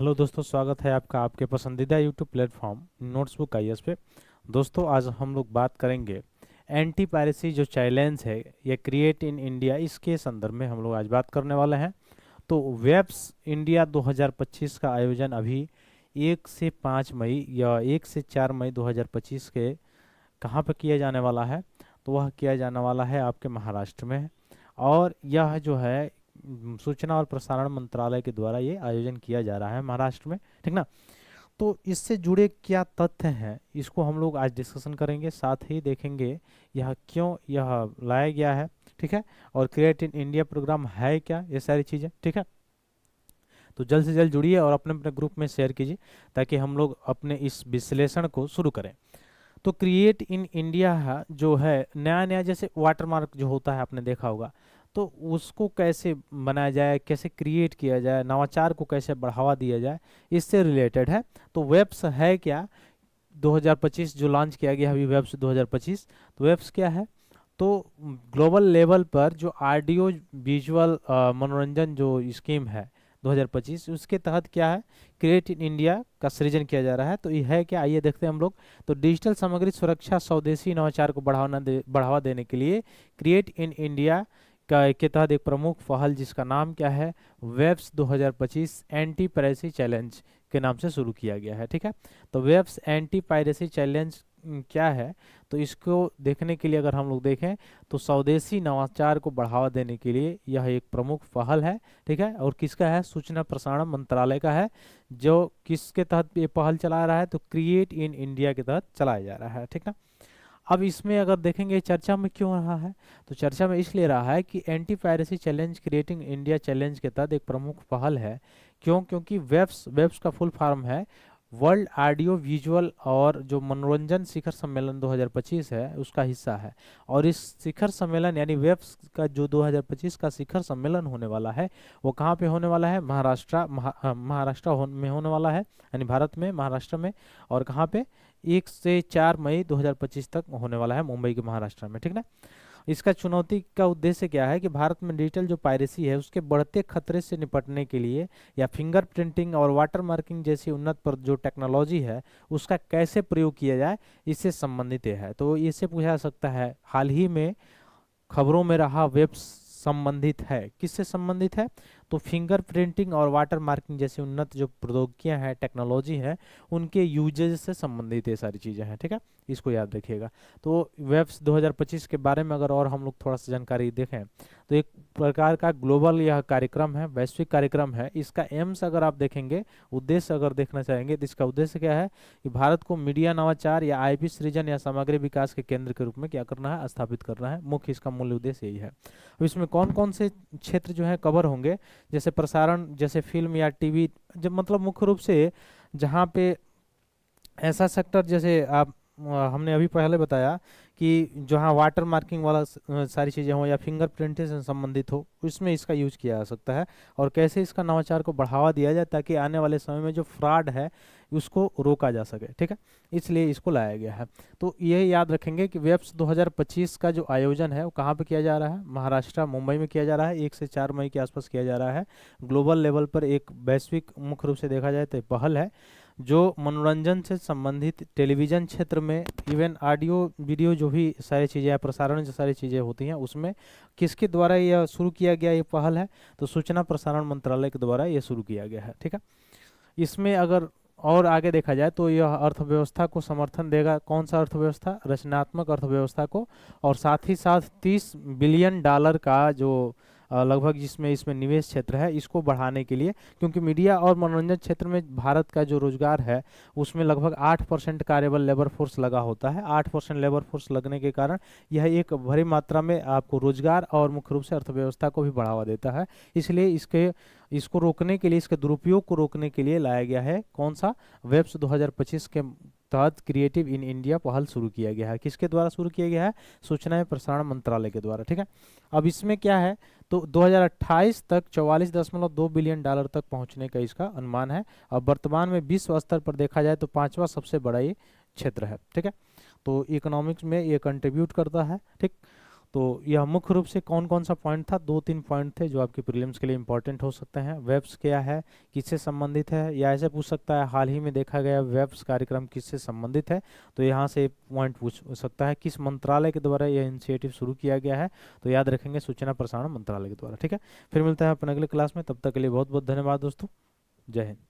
Hello दोस्तों, स्वागत है आपका आपके पसंदीदा यूट्यूब प्लेटफॉर्म नोट्सबुक आईएएस पे। दोस्तों, आज हम लोग बात करेंगे एंटी पायरेसी जो चैलेंज है ये क्रिएट इन इंडिया, इसके संदर्भ में हम लोग आज बात करने वाले हैं। तो वेब्स इंडिया 2025 का आयोजन अभी 1 से 5 मई या 1 से 4 मई 2025 के कहाँ पर किया जाने वाला है? तो वह किया जाने वाला है आपके महाराष्ट्र में है। और यह जो है सूचना और प्रसारण मंत्रालय के द्वारा ये आयोजन किया जा रहा है महाराष्ट्र में, ठीक ना। तो इससे जुड़े क्या तथ्य हैं इसको हम लोग आज डिस्कशन करेंगे, साथ ही देखेंगे यह क्यों यह लाया गया है, ठीक है। और क्रिएट इन इंडिया प्रोग्राम है क्या, ये सारी चीज़ें, ठीक है। तो जल्द से जल्द जुड़िए और अपने अपने ग्रुप में शेयर कीजिए ताकि हम लोग अपने इस विश्लेषण को शुरू करें। तो क्रिएट इन इंडिया जो है नया नया, जैसे वाटरमार्क जो होता है आपने देखा होगा, तो उसको कैसे बनाया जाए, कैसे क्रिएट किया जाए, नवाचार को कैसे बढ़ावा दिया जाए, इससे रिलेटेड है। तो वेब्स है क्या 2025 जो लॉन्च किया गया अभी वेब्स 2025, तो वेब्स क्या है? तो ग्लोबल लेवल पर जो ऑडियो विजुअल मनोरंजन जो स्कीम है 2025, उसके तहत क्या है, क्रिएट इन इंडिया का सृजन किया जा रहा है। तो ये है क्या, आइए देखते हैं हम लोग। तो डिजिटल सामग्री सुरक्षा स्वदेशी नवाचार को बढ़ावा देने के लिए क्रिएट इन इंडिया के तहत एक प्रमुख पहल जिसका नाम क्या है, वेब्स 2025 एंटी पायरेसी चैलेंज के नाम से शुरू किया गया है, ठीक है। तो वेब्स एंटी पायरेसी चैलेंज क्या है? तो इसको देखने के लिए अगर हम लोग देखें तो स्वदेशी नवाचार को बढ़ावा देने के लिए यह एक प्रमुख पहल है, ठीक है। और किसका है? सूचना प्रसारण मंत्रालय का है, जो किसके तहत ये पहल चला रहा है? तो क्रिएट इन इंडिया के तहत चलाया जा रहा है, ठीक ना। अब इसमें अगर देखेंगे चर्चा में क्यों रहा है, तो चर्चा में इसलिए रहा है कि anti piracy challenge creating India challenge के तहत एक प्रमुख पहल है। क्यों? क्योंकि वेब्स का फुल फॉर्म है वर्ल्ड ऑडियो विजुअल और जो मनोरंजन शिखर सम्मेलन 2025 है उसका हिस्सा है। और इस शिखर सम्मेलन यानी वेब्स का जो 2025 का शिखर सम्मेलन होने वाला है वो कहाँ पे होने वाला है? महाराष्ट्र में होने वाला है, यानी भारत में, महाराष्ट्र में। और कहाँ पे? 1 से 4 मई 2025 तक होने वाला है मुंबई के महाराष्ट्र में, ठीक ना। इसका चुनौती का उद्देश्य क्या है कि भारत में डिजिटल जो पायरेसी है उसके बढ़ते खतरे से निपटने के लिए या फिंगर प्रिंटिंग और वाटर मार्किंग जैसी उन्नत पर जो टेक्नोलॉजी है उसका कैसे प्रयोग किया जाए, इससे संबंधित है। तो इससे पूछा जा सकता है, हाल ही में खबरों में रहा वेब संबंधित है, किससे संबंधित है? तो फिंगर प्रिंटिंग और वाटर मार्किंग जैसी उन्नत जो प्रौद्योगिकियां हैं, टेक्नोलॉजी है, उनके यूजेज से संबंधित ये सारी चीज़ें हैं, ठीक है। इसको याद रखिएगा। तो वेब्स 2025 के बारे में अगर और हम लोग थोड़ा सा जानकारी देखें तो एक प्रकार का ग्लोबल यह कार्यक्रम है, वैश्विक कार्यक्रम है। इसका एम्स अगर आप देखेंगे, उद्देश्य अगर देखना चाहेंगे तो इसका उद्देश्य क्या है कि भारत को मीडिया नवाचार या आईपी सृजन या सामग्री विकास के केंद्र के रूप में क्या करना है, स्थापित करना है। मुख्य इसका मूल उद्देश्य यही है। अब इसमें कौन कौन से क्षेत्र जो है कवर होंगे, जैसे प्रसारण, जैसे फिल्म या टीवी, जब मतलब मुख्य रूप से जहाँ पे ऐसा सेक्टर, जैसे आप हमने अभी पहले बताया कि जहाँ वाटर मार्किंग वाला सारी चीज़ें हो या फिंगर प्रिंटिंग से संबंधित हो, उसमें इसका यूज किया जा सकता है। और कैसे इसका नवाचार को बढ़ावा दिया जाए ताकि आने वाले समय में जो फ्रॉड है उसको रोका जा सके, ठीक है। इसलिए इसको लाया गया है। तो ये याद रखेंगे कि वेब्स 2025 का जो आयोजन है वो कहाँ पे किया जा रहा है? महाराष्ट्र, मुंबई में किया जा रहा है। 1 से 4 मई के आसपास किया जा रहा है। ग्लोबल लेवल पर एक वैश्विक, मुख्य रूप से देखा जाए तो पहल है जो मनोरंजन से संबंधित टेलीविजन क्षेत्र में, इवन ऑडियो वीडियो जो भी सारी चीज़ें, प्रसारण जो सारी चीज़ें होती हैं उसमें किसके द्वारा यह शुरू किया गया ये पहल है? तो सूचना प्रसारण मंत्रालय के द्वारा ये शुरू किया गया है, ठीक है। इसमें अगर और आगे देखा जाए तो यह अर्थव्यवस्था को समर्थन देगा। कौन सा अर्थव्यवस्था? रचनात्मक अर्थव्यवस्था को। और साथ ही साथ 30 बिलियन डॉलर का जो लगभग जिसमें इसमें निवेश क्षेत्र है इसको बढ़ाने के लिए, क्योंकि मीडिया और मनोरंजन क्षेत्र में भारत का जो रोजगार है उसमें लगभग 8% कार्यबल लेबर फोर्स लगा होता है। 8% लेबर फोर्स लगने के कारण यह एक बड़ी मात्रा में आपको रोजगार और मुख्य रूप से अर्थव्यवस्था को भी बढ़ावा देता है। इसलिए इसको रोकने के लिए, इसके दुरुपयोग को रोकने के लिए लाया गया है कौन सा? वेब्स 2025 के तहत क्रिएटिव इन इंडिया पहल शुरू किया गया है। किसके द्वारा शुरू किया गया है? सूचना एवं प्रसारण मंत्रालय के द्वारा, ठीक है। अब इसमें क्या है, तो 2028 तक 44.2 बिलियन डॉलर तक पहुंचने का इसका अनुमान है। और वर्तमान में विश्व स्तर पर देखा जाए तो 5वां सबसे बड़ा ये क्षेत्र है, ठीक है। तो इकोनॉमिक्स में ये कंट्रीब्यूट करता है, ठीक। तो यह मुख्य रूप से कौन कौन सा पॉइंट था, 2-3 पॉइंट थे जो आपके प्रीलिम्स के लिए इंपॉर्टेंट हो सकते हैं। वेब्स क्या है, किससे संबंधित है, या ऐसे पूछ सकता है हाल ही में देखा गया वेब्स कार्यक्रम किससे संबंधित है, तो यहाँ से पॉइंट पूछ सकता है किस मंत्रालय के द्वारा यह इनिशिएटिव शुरू किया गया है, तो याद रखेंगे सूचना प्रसारण मंत्रालय के द्वारा। ठीक है, फिर मिलता है अपन अगले क्लास में, तब तक के लिए बहुत बहुत धन्यवाद दोस्तों, जय हिंद।